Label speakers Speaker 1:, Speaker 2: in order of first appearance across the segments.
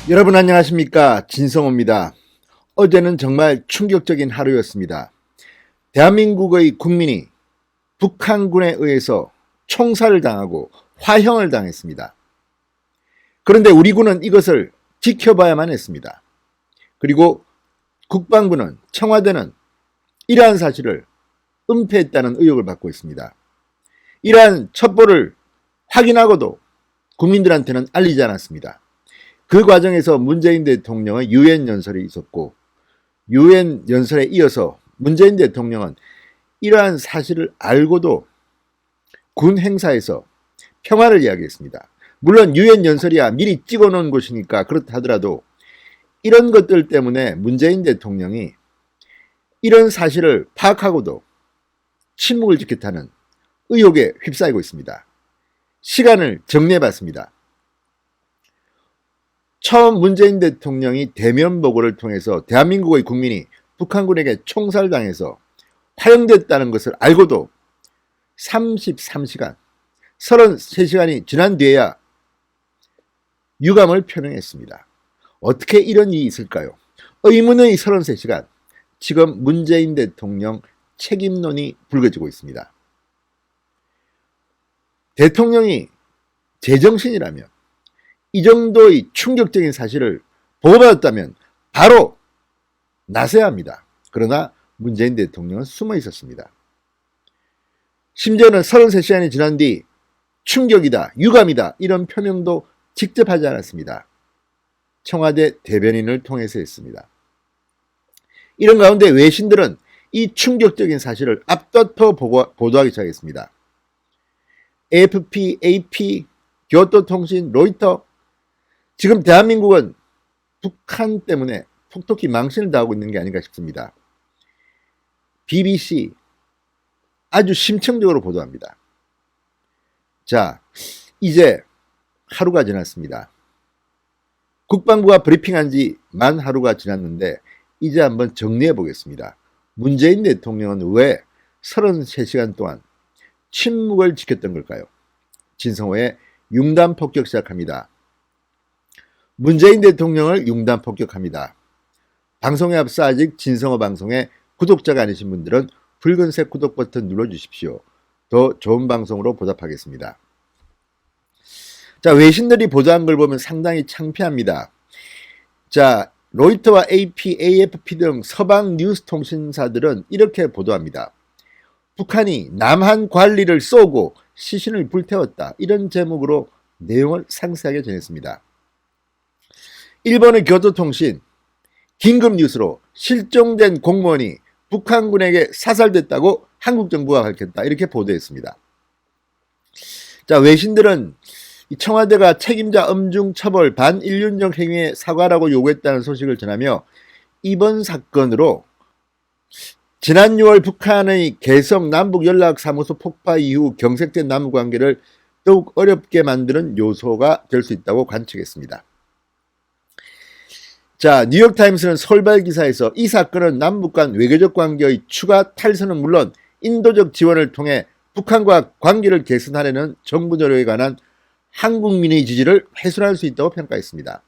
Speaker 1: 여러분 안녕하십니까, 진성호입니다. 어제는 정말 충격적인 하루였습니다. 대한민국의 국민이 북한군에 의해서 총살을 당하고 화형을 당했습니다. 그런데 우리 군은 이것을 지켜봐야만 했습니다. 그리고 국방부는, 청와대는 이러한 사실을 은폐했다는 의혹을 받고 있습니다. 이러한 첩보를 확인하고도 국민들한테는 알리지 않았습니다. 그 과정에서 문재인 대통령의 유엔 연설이 있었고, 유엔 연설에 이어서 문재인 대통령은 이러한 사실을 알고도 군 행사에서 평화를 이야기했습니다. 물론 유엔 연설이야 미리 찍어놓은 곳이니까 그렇다 하더라도 이런 것들 때문에 문재인 대통령이 이런 사실을 파악하고도 침묵을 지켰다는 의혹에 휩싸이고 있습니다. 시간을 정리해봤습니다. 처음 문재인 대통령이 대면 보고를 통해서 대한민국의 국민이 북한군에게 총살당해서 화형됐다는 것을 알고도 33시간, 33시간이 지난 뒤에야 유감을 표명했습니다. 어떻게 이런 일이 있을까요? 의문의 33시간, 지금 문재인 대통령 책임론이 불거지고 있습니다. 대통령이 제정신이라면, 이 정도의 충격적인 사실을 보고받았다면 바로 나서야 합니다. 그러나 문재인 대통령은 숨어 있었습니다. 심지어는 33시간이 지난 뒤 충격이다, 유감이다 이런 표명도 직접 하지 않았습니다. 청와대 대변인을 통해서 했습니다. 이런 가운데 외신들은 이 충격적인 사실을 앞다퉈 보도하기 시작했습니다. AFP, AP, 교토통신, 로이터, 지금 대한민국은 북한 때문에 톡톡히 망신을 당하고 있는 게 아닌가 싶습니다. BBC 아주 심층적으로 보도합니다. 자, 이제 하루가 지났습니다. 국방부가 브리핑한 지 만 하루가 지났는데 이제 한번 정리해 보겠습니다. 문재인 대통령은 왜 33시간 동안 침묵을 지켰던 걸까요? 진성호의 융단 폭격 시작합니다. 문재인 대통령을 융단 폭격합니다. 방송에 앞서 아직 진성호 방송에 구독자가 아니신 분들은 붉은색 구독 버튼 눌러주십시오. 더 좋은 방송으로 보답하겠습니다. 자, 외신들이 보도한 걸 보면 상당히 창피합니다. 자, 로이터와 AP, AFP 등 서방 뉴스 통신사들은 이렇게 보도합니다. 북한이 남한 관리를 쏘고 시신을 불태웠다. 이런 제목으로 내용을 상세하게 전했습니다. 일본의 교토통신, 긴급 뉴스로 실종된 공무원이 북한군에게 사살됐다고 한국 정부가 밝혔다. 이렇게 보도했습니다. 자, 외신들은 청와대가 책임자 엄중 처벌 반인륜적 행위에 사과라고 요구했다는 소식을 전하며 이번 사건으로 지난 6월 북한의 개성 남북연락사무소 폭파 이후 경색된 남북관계를 더욱 어렵게 만드는 요소가 될 수 있다고 관측했습니다. 자, 뉴욕타임스는 솔발 기사에서 이 사건은 남북 간 외교적 관계의 추가 탈선은 물론 인도적 지원을 통해 북한과 관계를 개선하려는 정부 노력에 관한 한국민의 지지를 훼손할 수 있다고 평가했습니다.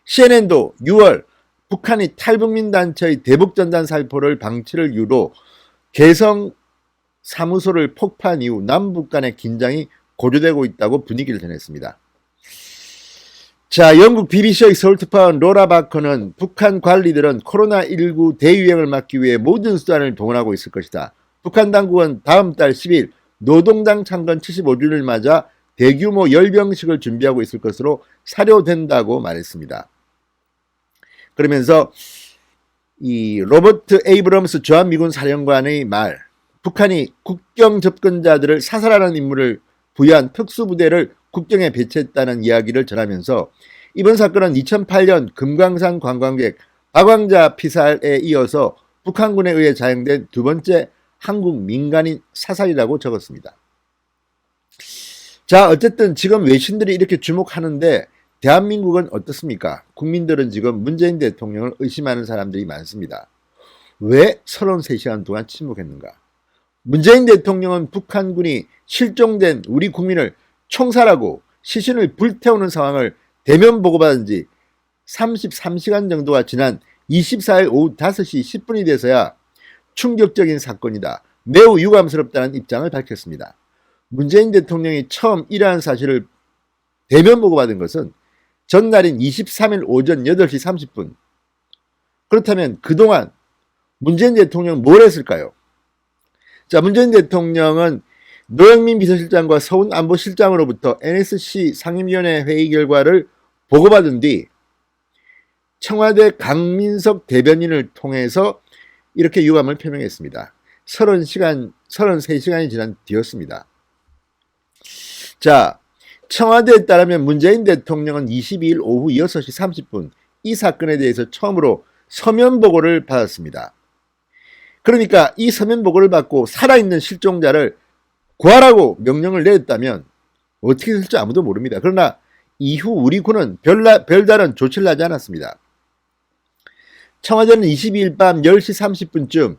Speaker 1: CNN도 6월 북한이 탈북민 단체의 대북전단 살포를 방치를 이유로 개성 사무소를 폭파한 이후 남북 간의 긴장이 고조되고 있다고 분위기를 전했습니다. 자, 영국 BBC의 서울특파원 로라 바커는 북한 관리들은 코로나19 대유행을 막기 위해 모든 수단을 동원하고 있을 것이다. 북한 당국은 다음 달 10일 노동당 창건 75주년을 맞아 대규모 열병식을 준비하고 있을 것으로 사료된다고 말했습니다. 그러면서 이 로버트 에이브럼스 주한미군 사령관의 말, 북한이 국경 접근자들을 사살하는 임무를 부여한 특수부대를 국경에 배치했다는 이야기를 전하면서 이번 사건은 2008년 금강산 관광객 박왕자 피살에 이어서 북한군에 의해 자행된 두 번째 한국 민간인 사살이라고 적었습니다. 자, 어쨌든 지금 외신들이 이렇게 주목하는데 대한민국은 어떻습니까? 국민들은 지금 문재인 대통령을 의심하는 사람들이 많습니다. 왜 33시간 동안 침묵했는가? 문재인 대통령은 북한군이 실종된 우리 국민을 총살하고 시신을 불태우는 상황을 대면 보고받은 지 33시간 정도가 지난 24일 오후 5시 10분이 돼서야 충격적인 사건이다. 매우 유감스럽다는 입장을 밝혔습니다. 문재인 대통령이 처음 이러한 사실을 대면 보고받은 것은 전날인 23일 오전 8시 30분. 그렇다면 그동안 문재인 대통령은 뭘 했을까요? 자, 문재인 대통령은 노영민 비서실장과 서훈 안보실장으로부터 NSC 상임위원회 회의 결과를 보고받은 뒤 청와대 강민석 대변인을 통해서 이렇게 유감을 표명했습니다. 33시간이 지난 뒤였습니다. 자, 청와대에 따르면 문재인 대통령은 22일 오후 6시 30분 이 사건에 대해서 처음으로 서면 보고를 받았습니다. 그러니까 이 서면 보고를 받고 살아있는 실종자를 구하라고 명령을 내렸다면 어떻게 될지 아무도 모릅니다. 그러나 이후 우리 군은 별다른 조치를 하지 않았습니다. 청와대는 22일 밤 10시 30분쯤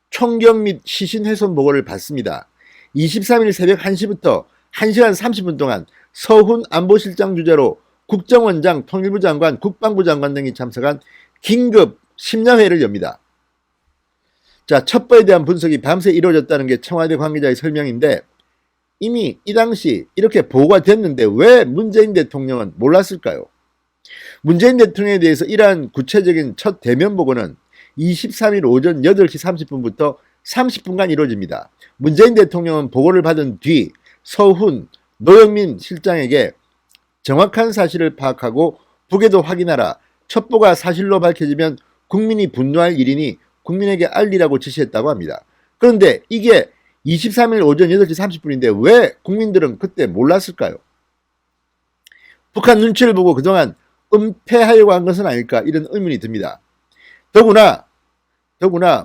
Speaker 1: 총경 및 시신 훼손 보고를 받습니다. 23일 새벽 1시부터 1시간 30분 동안 서훈 안보실장 주재로 국정원장, 통일부 장관, 국방부 장관 등이 참석한 긴급 심야회의를 엽니다. 자, 첩보에 대한 분석이 밤새 이루어졌다는 게 청와대 관계자의 설명인데 이미 이 당시 이렇게 보고가 됐는데 왜 문재인 대통령은 몰랐을까요? 문재인 대통령에 대해서 이러한 구체적인 첫 대면 보고는 23일 오전 8시 30분부터 30분간 이루어집니다. 문재인 대통령은 보고를 받은 뒤 서훈, 노영민 실장에게 정확한 사실을 파악하고 북에도 확인하라. 첩보가 사실로 밝혀지면 국민이 분노할 일이니 국민에게 알리라고 지시했다고 합니다. 그런데 이게 23일 오전 8시 30분인데 왜 국민들은 그때 몰랐을까요? 북한 눈치를 보고 그동안 은폐하려고 한 것은 아닐까 이런 의문이 듭니다. 더구나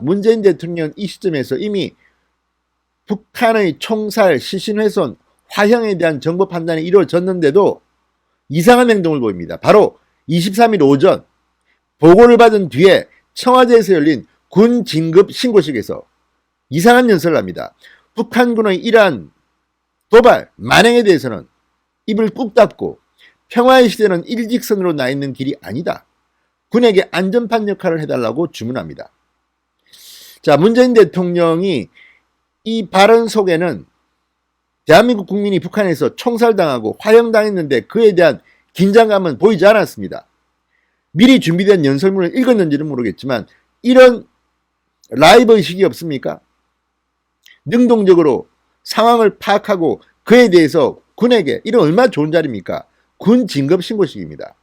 Speaker 1: 문재인 대통령은 이 시점에서 이미 북한의 총살, 시신훼손, 화형에 대한 정보 판단이 이루어졌는데도 이상한 행동을 보입니다. 바로 23일 오전 보고를 받은 뒤에 청와대에서 열린 군 진급 신고식에서 이상한 연설을 합니다. 북한군의 이러한 도발, 만행에 대해서는 입을 꾹 닫고 평화의 시대는 일직선으로 나 있는 길이 아니다. 군에게 안전판 역할을 해달라고 주문합니다. 자, 문재인 대통령이 이 발언 속에는 대한민국 국민이 북한에서 총살당하고 화형당했는데 그에 대한 긴장감은 보이지 않았습니다. 미리 준비된 연설문을 읽었는지는 모르겠지만 이런 라이브 의식이 없습니까? 능동적으로 상황을 파악하고 그에 대해서 군에게 이런 얼마나 좋은 자리입니까? 군 진급 신고식입니다.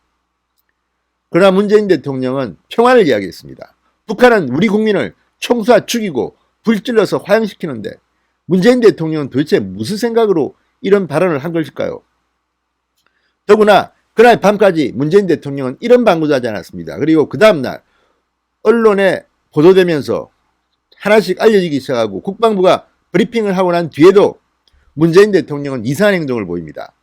Speaker 1: 그러나 문재인 대통령은 평화를 이야기했습니다. 북한은 우리 국민을 총수와 죽이고 불질러서 화형시키는데 문재인 대통령은 도대체 무슨 생각으로 이런 발언을 한 것일까요? 더구나 그날 밤까지 문재인 대통령은 이런 방구도 하지 않았습니다. 그리고 그 다음날 언론에 보도되면서 하나씩 알려지기 시작하고 국방부가 브리핑을 하고 난 뒤에도 문재인 대통령은 이상한 행동을 보입니다.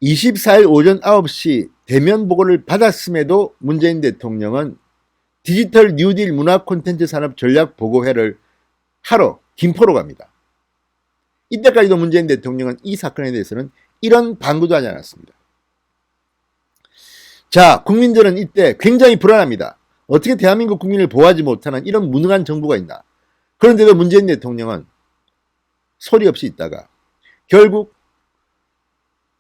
Speaker 1: 24일 오전 9시 대면 보고를 받았음에도 문재인 대통령은 디지털 뉴딜 문화 콘텐츠 산업 전략 보고회를 하러 김포로 갑니다. 이때까지도 문재인 대통령은 이 사건에 대해서는 이런 방구도 하지 않았습니다. 자, 국민들은 이때 굉장히 불안합니다. 어떻게 대한민국 국민을 보호하지 못하는 이런 무능한 정부가 있나. 그런데도 문재인 대통령은 소리 없이 있다가 결국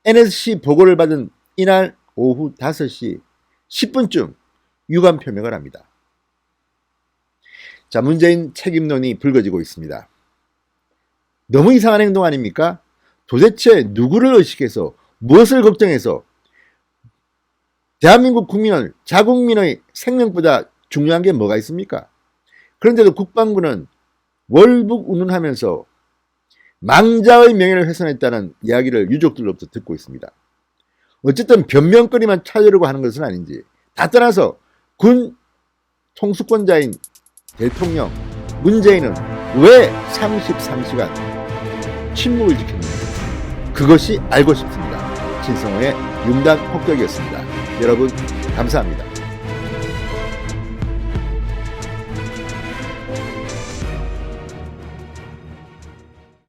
Speaker 1: NSC 보고를 받은 이날 오후 5시 10분쯤 유감 표명을 합니다. 자, 문재인 책임론이 불거지고 있습니다. 너무 이상한 행동 아닙니까? 도대체 누구를 의식해서 무엇을 걱정해서 대한민국 국민을 자국민의 생명보다 중요한 게 뭐가 있습니까? 그런데도 국방부는 월북운운하면서 망자의 명예를 훼손했다는 이야기를 유족들로부터 듣고 있습니다. 어쨌든 변명거리만 찾으려고 하는 것은 아닌지 다 떠나서 군 통수권자인 대통령 문재인은 왜 33시간 침묵을 지켰는지 그것이 알고 싶습니다. 신성호의 융단 폭격이었습니다. 여러분 감사합니다.